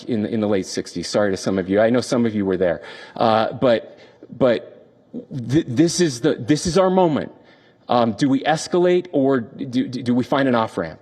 in the late 60s. Sorry to some of you. I know some of you were there. This is our moment. Do we escalate, or do we find an off-ramp?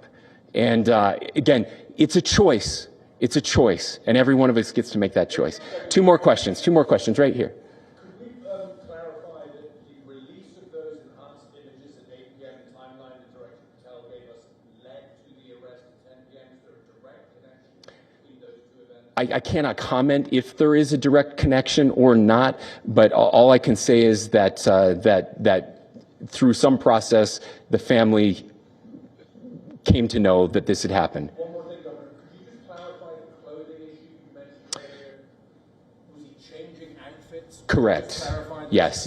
And again, it's a choice. It's a choice, and every one of us gets to make that choice. Two more questions right here. Could we clarify that the release of those enhanced images at 8 p.m. timeline that Director Patel gave us led to the arrest at 10 p.m. Is there a direct connection between those two events? I cannot comment if there is a direct connection or not, but all I can say is that that through some process, the family came to know that this had happened. One more thing, Governor. Could you just clarify the clothing issue you mentioned earlier? Was he changing outfits? Correct. Yes.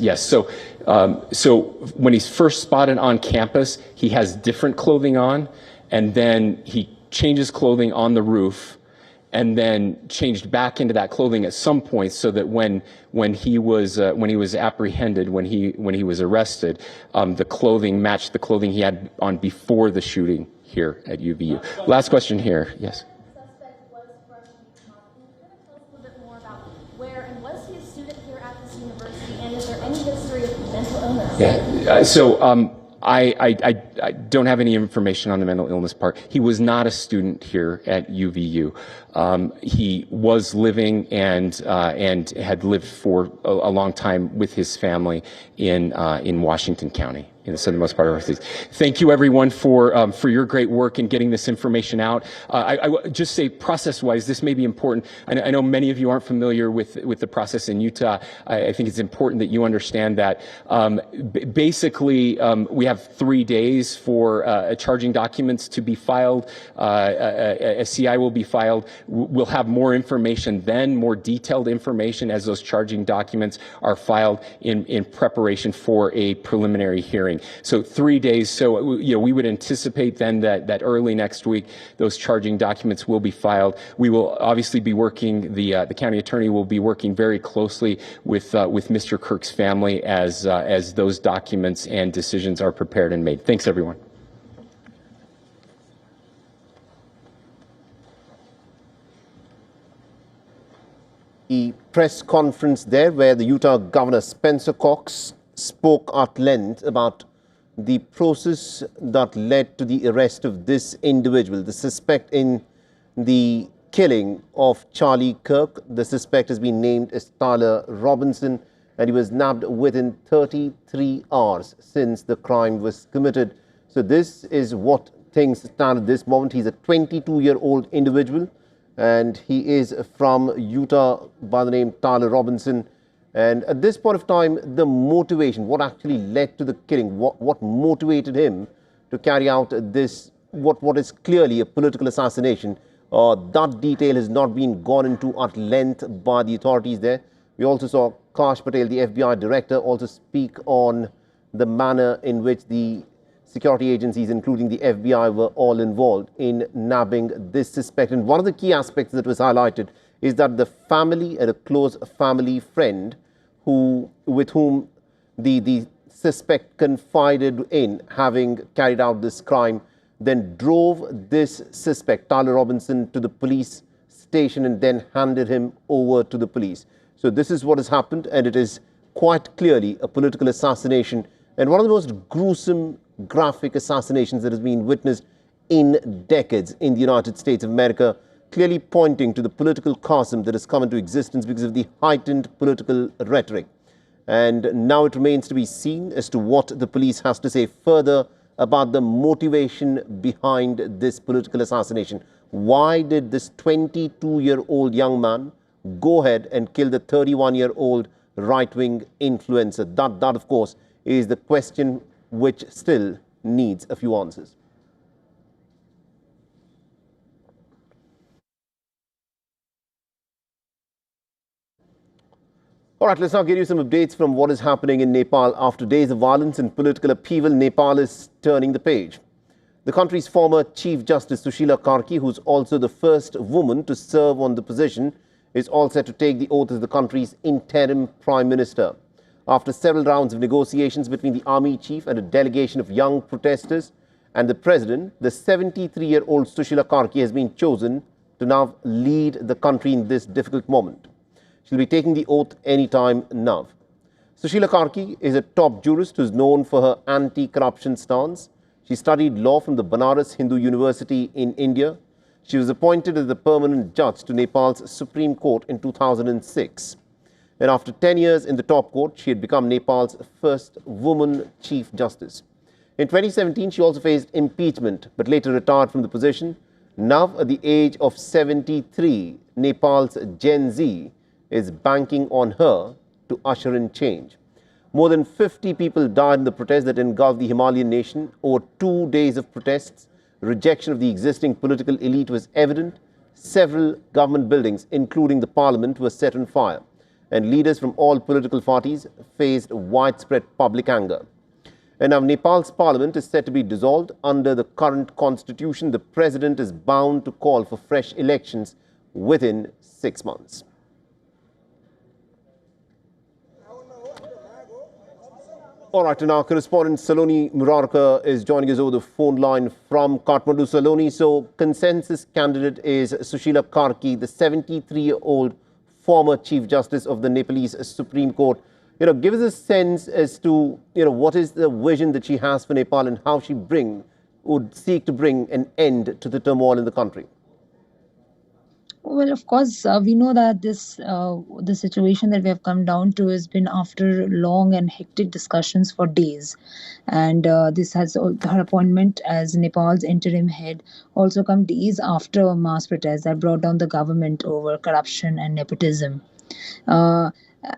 So when he's first spotted on campus, he has different clothing on, and then he changes clothing on the roof, and then changed back into that clothing at some point, so that when he was apprehended, when he was arrested, the clothing matched the clothing he had on before the shooting here at UVU. Last question here. Yes. Suspect was freshly caught. Can you kind of tell us a little bit more about where, and was he a student here at this university, and is there any history of mental illness? Yeah. I don't have any information on the mental illness part. He was not a student here at UVU. He was living and had lived for a long time with his family in Washington County, in the southernmost part of our state. Thank you, everyone, for your great work in getting this information out. I would just say, process-wise, this may be important. I know many of you aren't familiar with the process in Utah. I think it's important that you understand that basically we have 3 days for charging documents to be filed. A CI will be filed. We'll have more information then, more detailed information as those charging documents are filed in preparation for a preliminary hearing. So 3 days. So we would anticipate then that early next week those charging documents will be filed. We will obviously be working. The county attorney will be working very closely with Mr. Kirk's family as those documents and decisions are prepared and made. Thanks, everyone. The press conference there where the Utah Governor Spencer Cox spoke at length about the process that led to the arrest of this individual, the suspect in the killing of Charlie Kirk. The suspect has been named as Tyler Robinson, and he was nabbed within 33 hours since the crime was committed. So this is what things stand at this moment. He's a 22-year-old individual, and he is from Utah by the name Tyler Robinson. And at this point of time, the motivation, what actually led to the killing, what motivated him to carry out this, what is clearly a political assassination, that detail has not been gone into at length by the authorities there. We also saw Kash Patel, the FBI director, also speak on the manner in which the security agencies, including the FBI, were all involved in nabbing this suspect. And one of the key aspects that was highlighted is that the family and a close family friend with whom the suspect confided in having carried out this crime, then drove this suspect, Tyler Robinson, to the police station and then handed him over to the police. So this is what has happened, and it is quite clearly a political assassination, and one of the most gruesome, graphic assassinations that has been witnessed in decades in the United States of America, clearly pointing to the political chasm that has come into existence because of the heightened political rhetoric. And now it remains to be seen as to what the police has to say further about the motivation behind this political assassination. Why did this 22-year-old young man go ahead and kill the 31-year-old right-wing influencer? That, of course, is the question which still needs a few answers. All right, let's now give you some updates from what is happening in Nepal. After days of violence and political upheaval, Nepal is turning the page. The country's former Chief Justice Sushila Karki, who's also the first woman to serve on the position, is all set to take the oath as the country's interim Prime Minister. After several rounds of negotiations between the army chief and a delegation of young protesters and the president, the 73-year-old Sushila Karki has been chosen to now lead the country in this difficult moment. She'll be taking the oath anytime now. Sushila Karki is a top jurist who is known for her anti-corruption stance. She studied law from the Banaras Hindu University in India. She was appointed as the permanent judge to Nepal's Supreme Court in 2006. And after 10 years in the top court, she had become Nepal's first woman Chief Justice. In 2017, she also faced impeachment, but later retired from the position. Now, at the age of 73, Nepal's Gen Z is banking on her to usher in change. More than 50 people died in the protests that engulfed the Himalayan nation. Over 2 days of protests, rejection of the existing political elite was evident. Several government buildings, including the parliament, were set on fire, and leaders from all political parties faced widespread public anger. And now Nepal's parliament is set to be dissolved. Under the current constitution, the president is bound to call for fresh elections within 6 months. All right, and our correspondent Saloni Murarka is joining us over the phone line from Kathmandu. Saloni, so consensus candidate is Sushila Karki, the 73-year-old former Chief Justice of the Nepalese Supreme Court. Give us a sense as to, what is the vision that she has for Nepal and how she would seek to bring an end to the turmoil in the country. Well, of course, we know that the situation that we have come down to has been after long and hectic discussions for days. And this has her appointment as Nepal's interim head also come days after mass protests that brought down the government over corruption and nepotism.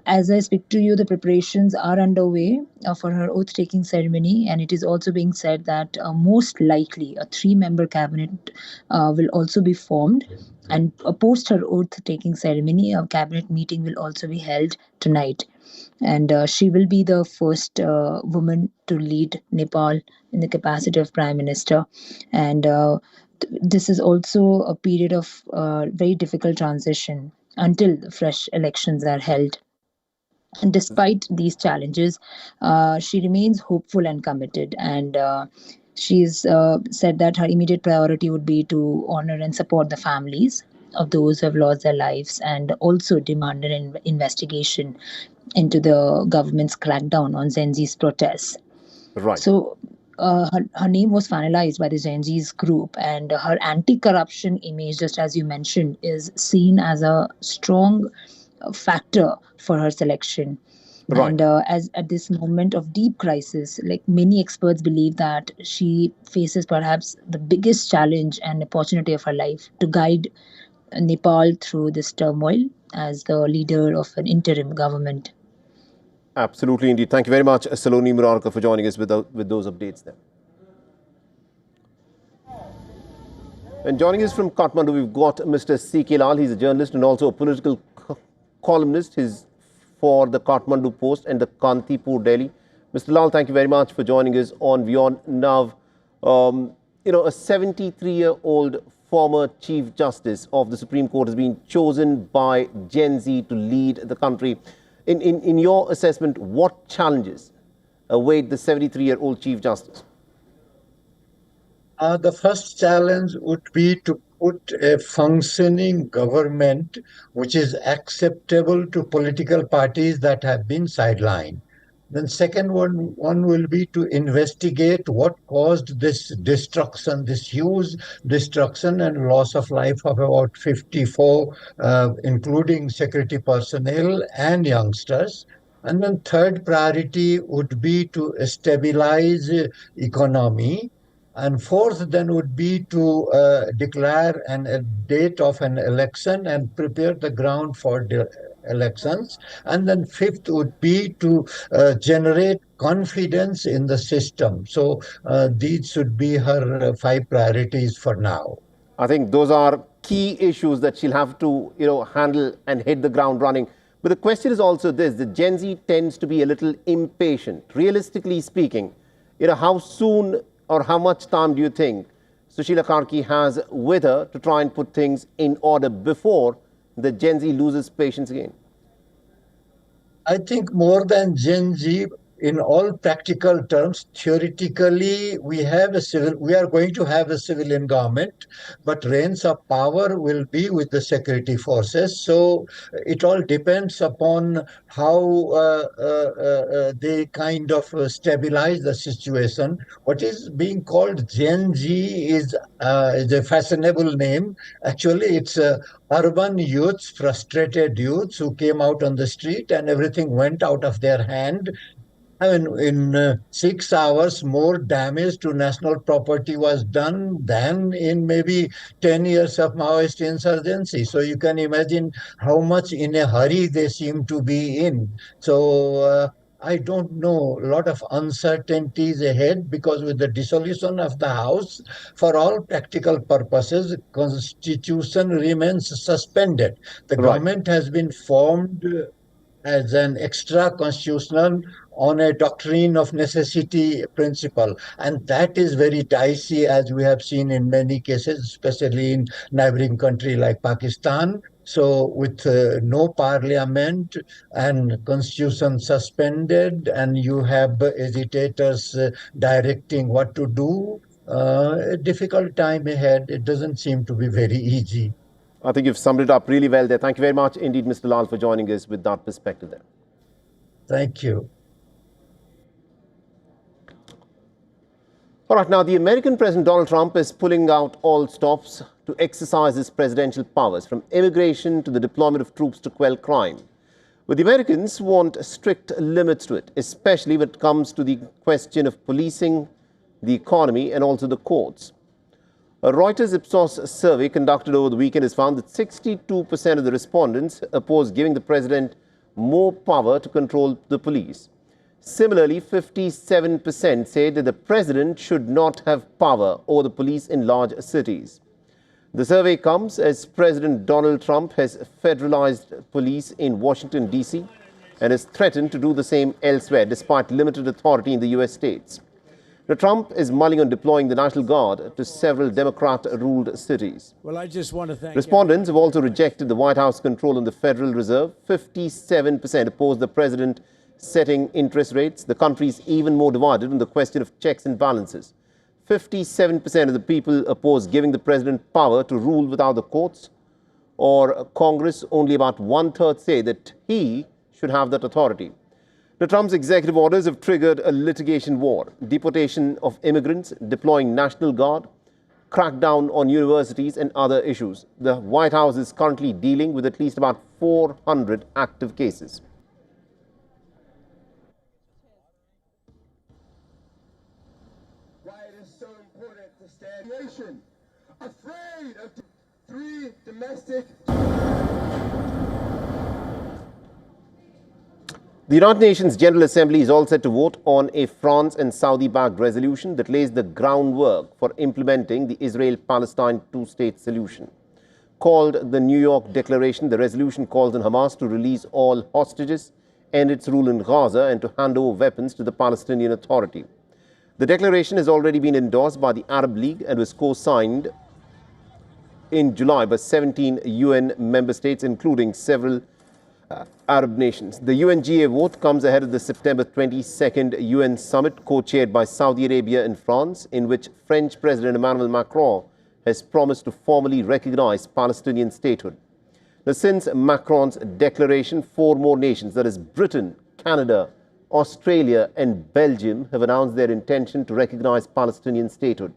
As I speak to you, the preparations are underway for her oath-taking ceremony, and it is also being said that most likely a 3-member cabinet will also be formed. And post her oath-taking ceremony, a cabinet meeting will also be held tonight. And she will be the first woman to lead Nepal in the capacity of Prime Minister. And this is also a period of very difficult transition until fresh elections are held. And despite these challenges, she remains hopeful and committed. And she's said that her immediate priority would be to honor and support the families of those who have lost their lives, and also demand an investigation into the government's crackdown on Gen Z's protests. Right. So her name was finalized by the Gen Z's group, and her anti-corruption image, just as you mentioned, is seen as a strong factor for her selection. Right. And as at this moment of deep crisis, like many experts believe that she faces perhaps the biggest challenge and opportunity of her life to guide Nepal through this turmoil as the leader of an interim government. Absolutely, indeed. Thank you very much, Saloni Murarka, for joining us with those updates there. And joining us from Kathmandu, we've got Mr. C.K. Lal. He's a journalist and also a political columnist. He's for the Kathmandu Post and the Kantipur Daily. Mr. Lal, thank you very much for joining us on WION Now. A 73-year-old former Chief Justice of the Supreme Court has been chosen by Gen Z to lead the country. In your assessment, what challenges await the 73-year-old Chief Justice? The first challenge would be to put a functioning government which is acceptable to political parties that have been sidelined. Then second one will be to investigate what caused this destruction, this huge destruction and loss of life of about 54, including security personnel and youngsters. And then third priority would be to stabilize economy. And fourth then would be to declare a date of an election and prepare the ground for the elections. And then fifth would be to generate confidence in the system. So these should be her 5 priorities for now. I think those are key issues that she'll have to handle and hit the ground running. But the question is also this: the Gen Z tends to be a little impatient. Realistically speaking, how soon or how much time do you think Sushila Karki has with her to try and put things in order before the Gen Z loses patience again? I think more than Gen Z, in all practical terms, theoretically, we are going to have a civilian government, but reins of power will be with the security forces. So it all depends upon how they kind of stabilize the situation. What is being called Gen Z is a fashionable name. Actually, it's urban youths, frustrated youths who came out on the street and everything went out of their hand. I mean, in 6 hours, more damage to national property was done than in maybe 10 years of Maoist insurgency. So you can imagine how much in a hurry they seem to be in. So I don't know, a lot of uncertainties ahead because with the dissolution of the House, for all practical purposes, constitution remains suspended. The Right. government has been formed as an extra constitutional on a doctrine of necessity principle. And that is very dicey, as we have seen in many cases, especially in neighboring country like Pakistan. So with no parliament and constitution suspended, and you have agitators directing what to do, a difficult time ahead. It doesn't seem to be very easy. I think you've summed it up really well there. Thank you very much indeed, Mr. Lal, for joining us with that perspective there. Thank you. All right, now the American President Donald Trump is pulling out all stops to exercise his presidential powers, from immigration to the deployment of troops to quell crime. But the Americans want strict limits to it, especially when it comes to the question of policing, the economy, and also the courts. A Reuters Ipsos survey conducted over the weekend has found that 62% of the respondents oppose giving the president more power to control the police. Similarly, 57% say that the president should not have power over the police in large cities. The survey comes as President Donald Trump has federalized police in Washington, D.C. and has threatened to do the same elsewhere, despite limited authority in the U.S. states. Now, Trump is mulling on deploying the National Guard to several Democrat-ruled cities. Well, I just want to thank Respondents have also rejected the White House control on the Federal Reserve. 57% oppose the president setting interest rates. The country is even more divided on the question of checks and balances. 57% of the people oppose giving the president power to rule without the courts or Congress. Only about one-third say that he should have that authority. Now, Trump's executive orders have triggered a litigation war: deportation of immigrants, deploying National Guard, crackdown on universities, and other issues. The White House is currently dealing with at least about 400 active cases. Why it is so important to stand nation, afraid of three domestic. The United Nations General Assembly is all set to vote on a France and Saudi-backed resolution that lays the groundwork for implementing the Israel-Palestine two-state solution. Called the New York Declaration, the resolution calls on Hamas to release all hostages, end its rule in Gaza, and to hand over weapons to the Palestinian Authority. The declaration has already been endorsed by the Arab League and was co-signed in July by 17 UN member states, including several Arab nations. The UNGA vote comes ahead of the September 22nd UN summit co-chaired by Saudi Arabia and France, in which French President Emmanuel Macron has promised to formally recognize Palestinian statehood. Now, since Macron's declaration, 4 more nations, that is Britain, Canada, Australia and Belgium, have announced their intention to recognize Palestinian statehood.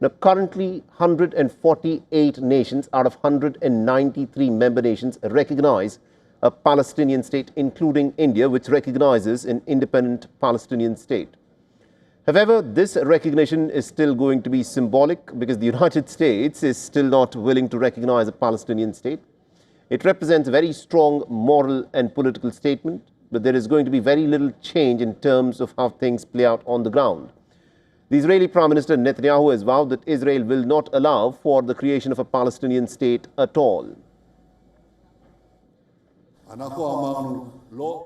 Now, currently, 148 nations out of 193 member nations recognize a Palestinian state, including India, which recognizes an independent Palestinian state. However, this recognition is still going to be symbolic because the United States is still not willing to recognize a Palestinian state. It represents a very strong moral and political statement, but there is going to be very little change in terms of how things play out on the ground. The Israeli Prime Minister Netanyahu has vowed that Israel will not allow for the creation of a Palestinian state at all.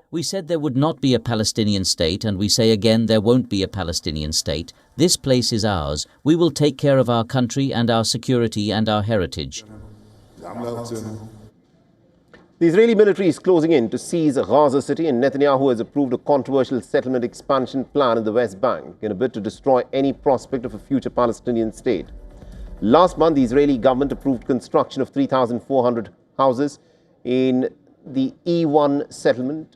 We said there would not be a Palestinian state, and we say again there won't be a Palestinian state. This place is ours. We will take care of our country and our security and our heritage. The Israeli military is closing in to seize Gaza City, and Netanyahu has approved a controversial settlement expansion plan in the West Bank in a bid to destroy any prospect of a future Palestinian state. Last month, the Israeli government approved construction of 3,400 houses in the E1 settlement,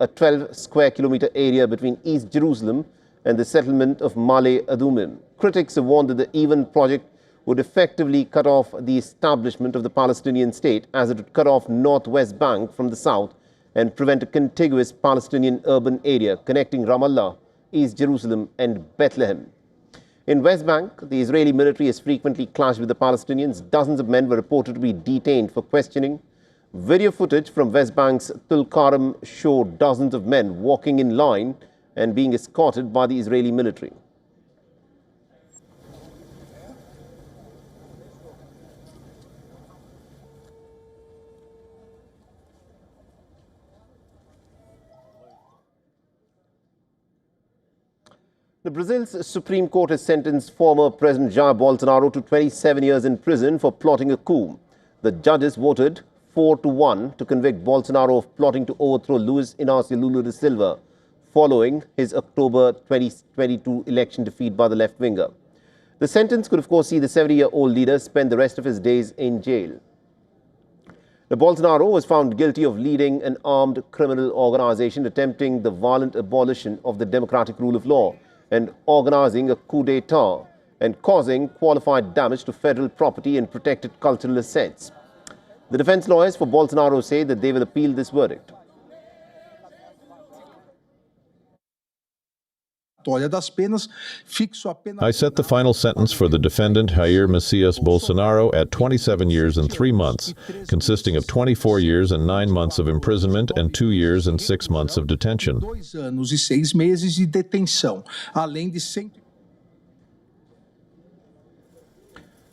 a 12 square kilometer area between East Jerusalem and the settlement of Male Adumim. Critics have warned that the E1 project would effectively cut off the establishment of the Palestinian state, as it would cut off Northwest Bank from the south and prevent a contiguous Palestinian urban area connecting Ramallah, East Jerusalem and Bethlehem. In West Bank, the Israeli military has frequently clashed with the Palestinians. Dozens of men were reported to be detained for questioning. Video footage from West Bank's Tulkarm showed dozens of men walking in line and being escorted by the Israeli military. Brazil's Supreme Court has sentenced former President Jair Bolsonaro to 27 years in prison for plotting a coup. The judges voted 4-1 to convict Bolsonaro of plotting to overthrow Luiz Inácio Lula da Silva following his October 2022 election defeat by the left-winger. The sentence could, of course, see the 70-year-old leader spend the rest of his days in jail. Now, Bolsonaro was found guilty of leading an armed criminal organization attempting the violent abolition of the democratic rule of law and organizing a coup d'etat and causing qualified damage to federal property and protected cultural assets. The defense lawyers for Bolsonaro say that they will appeal this verdict. I set the final sentence for the defendant Jair Messias Bolsonaro at 27 years and 3 months, consisting of 24 years and 9 months of imprisonment and 2 years and 6 months of detention.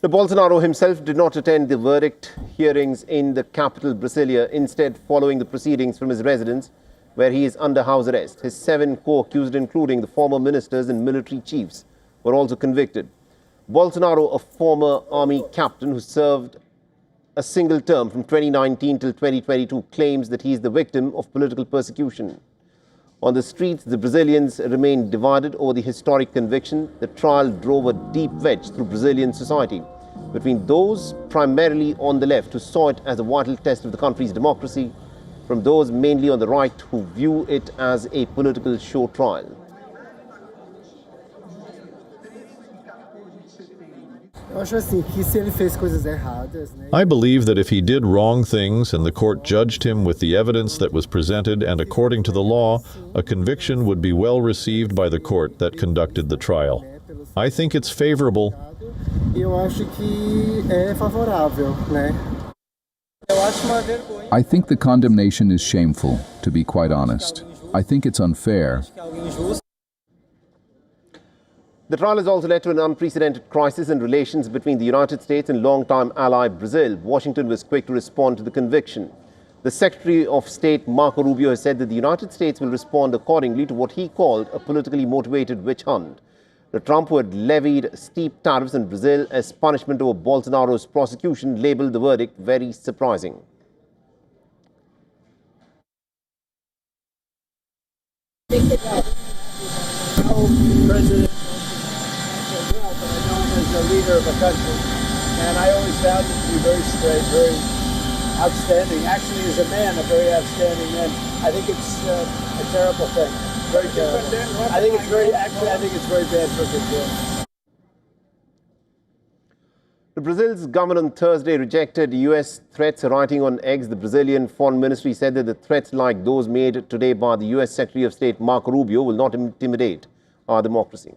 Bolsonaro himself did not attend the verdict hearings in the capital, Brasilia, instead following the proceedings from his residence, where he is under house arrest. His 7 co-accused, including the former ministers and military chiefs, were also convicted. Bolsonaro, a former army captain who served a single term from 2019 till 2022, claims that he is the victim of political persecution. On the streets, the Brazilians remain divided over the historic conviction. The trial drove a deep wedge through Brazilian society between those primarily on the left who saw it as a vital test of the country's democracy, from those mainly on the right who view it as a political show trial. I believe that if he did wrong things and the court judged him with the evidence that was presented and according to the law, a conviction would be well received by the court that conducted the trial. I think it's favorable. I think the condemnation is shameful, to be quite honest. I think it's unfair. The trial has also led to an unprecedented crisis in relations between the United States and longtime ally Brazil. Washington was quick to respond to the conviction. The Secretary of State, Marco Rubio, has said that the United States will respond accordingly to what he called a politically motivated witch hunt. The Trump, who had levied steep tariffs on Brazil as punishment over Bolsonaro's prosecution, labelled the verdict very surprising. President as a leader of a country, and I always found him to be very straight, very outstanding. Actually, as a man, a very outstanding man. I think it's a terrible thing. Very terrible. I think it's very bad for Brazil. Brazil's government on Thursday rejected U.S. threats, writing on X. The Brazilian Foreign Ministry said that the threats like those made today by the U.S. Secretary of State Marco Rubio will not intimidate our democracy.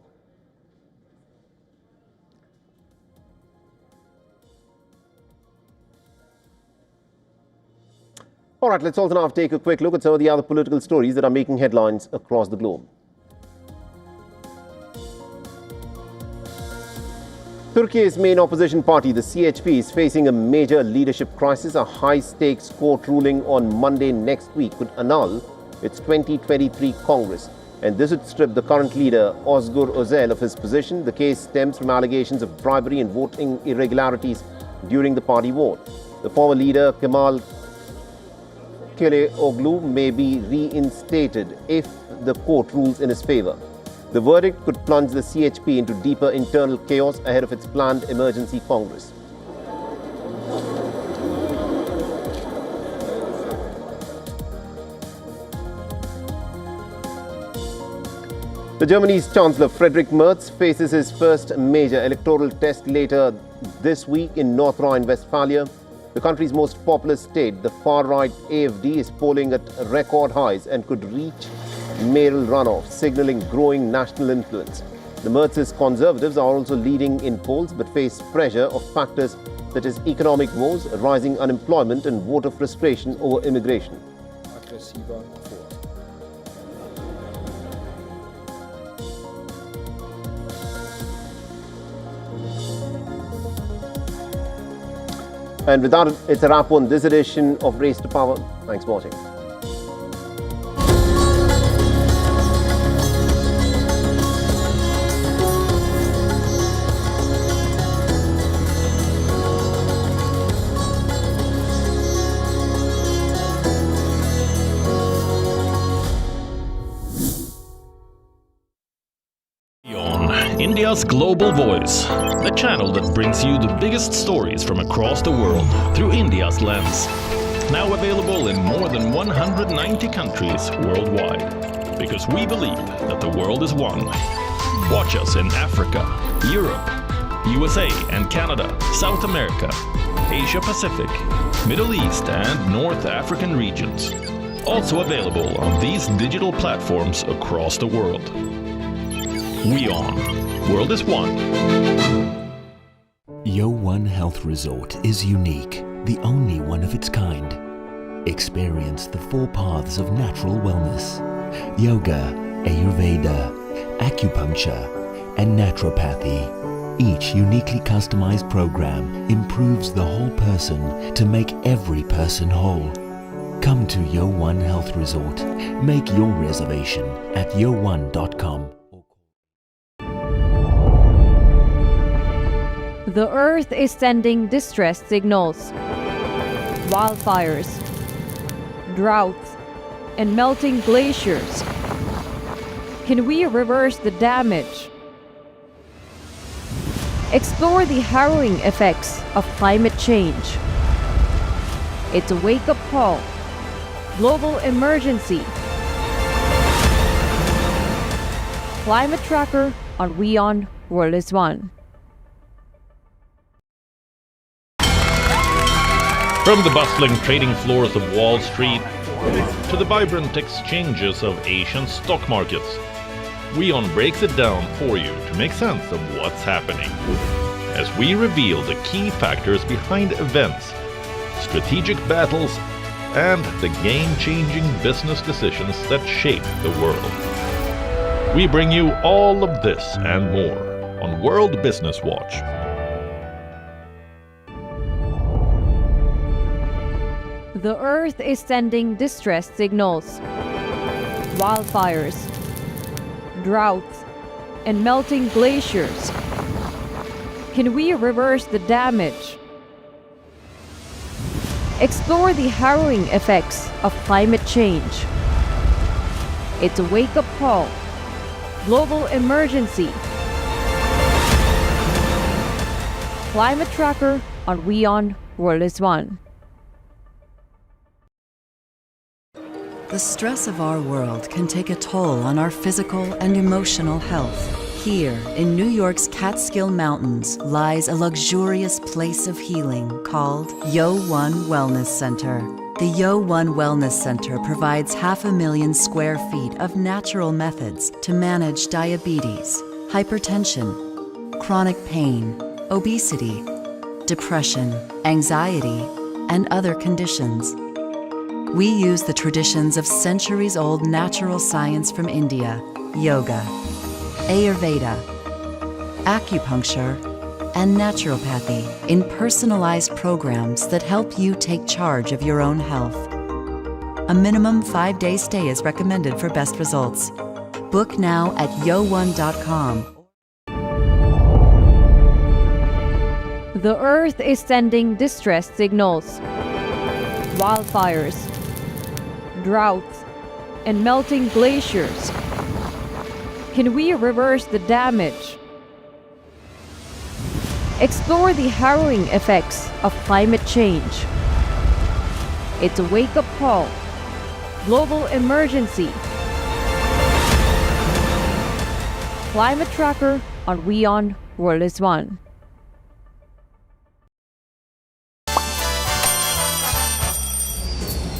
All right, let's also now take a quick look at some of the other political stories that are making headlines across the globe. Turkey's main opposition party, the CHP, is facing a major leadership crisis. A high-stakes court ruling on Monday next week could annul its 2023 Congress, and this would strip the current leader, Özgür Özel, of his position. The case stems from allegations of bribery and voting irregularities during the party vote. The former leader, Kemal Kılıçdaroğlu may be reinstated if the court rules in his favor. The verdict could plunge the CHP into deeper internal chaos ahead of its planned emergency Congress. Germany's Chancellor Friedrich Merz faces his first major electoral test later this week in North Rhine-Westphalia, the country's most populous state. The far-right AfD is polling at record highs and could reach mayoral runoff, signaling growing national influence. The Merz's conservatives are also leading in polls but face pressure of factors such as economic woes, rising unemployment and voter frustration over immigration. And with that, it's a wrap on this edition of Race to Power. Thanks for watching. India's Global Voice, the channel that brings you the biggest stories from across the world through India's lens. Now available in more than 190 countries worldwide. Because we believe that the world is one. Watch us in Africa, Europe, USA and Canada, South America, Asia Pacific, Middle East and North African regions. Also available on these digital platforms across the world. WION. World is one. WION Health Resort is unique, the only one of its kind. Experience the 4 paths of natural wellness: yoga, Ayurveda, acupuncture, and naturopathy. Each uniquely customized program improves the whole person to make every person whole. Come to WION Health Resort. Make your reservation at wion.com. The Earth is sending distress signals. Wildfires, droughts, and melting glaciers. Can we reverse the damage? Explore the harrowing effects of climate change. It's a wake-up call. Global emergency. Climate Tracker on WION World is One. From the bustling trading floors of Wall Street to the vibrant exchanges of Asian stock markets, WION breaks it down for you to make sense of what's happening. As we reveal the key factors behind events, strategic battles, and the game-changing business decisions that shape the world. We bring you all of this and more on World Business Watch. The Earth is sending distress signals. Wildfires, droughts, and melting glaciers. Can we reverse the damage? Explore the harrowing effects of climate change. It's a wake-up call. Global emergency. Climate Tracker on WION World is One. The stress of our world can take a toll on our physical and emotional health. Here, in New York's Catskill Mountains, lies a luxurious place of healing called WION Wellness Center. The WION Wellness Center provides 500,000 square feet of natural methods to manage diabetes, hypertension, chronic pain, obesity, depression, anxiety, and other conditions. We use the traditions of centuries-old natural science from India, yoga, Ayurveda, acupuncture, and naturopathy in personalized programs that help you take charge of your own health. A minimum 5-day stay is recommended for best results. Book now at wion.com. The Earth is sending distress signals. Wildfires, droughts, and melting glaciers. Can we reverse the damage? Explore the harrowing effects of climate change. It's a wake-up call. Global emergency. Climate Tracker on WION World is One.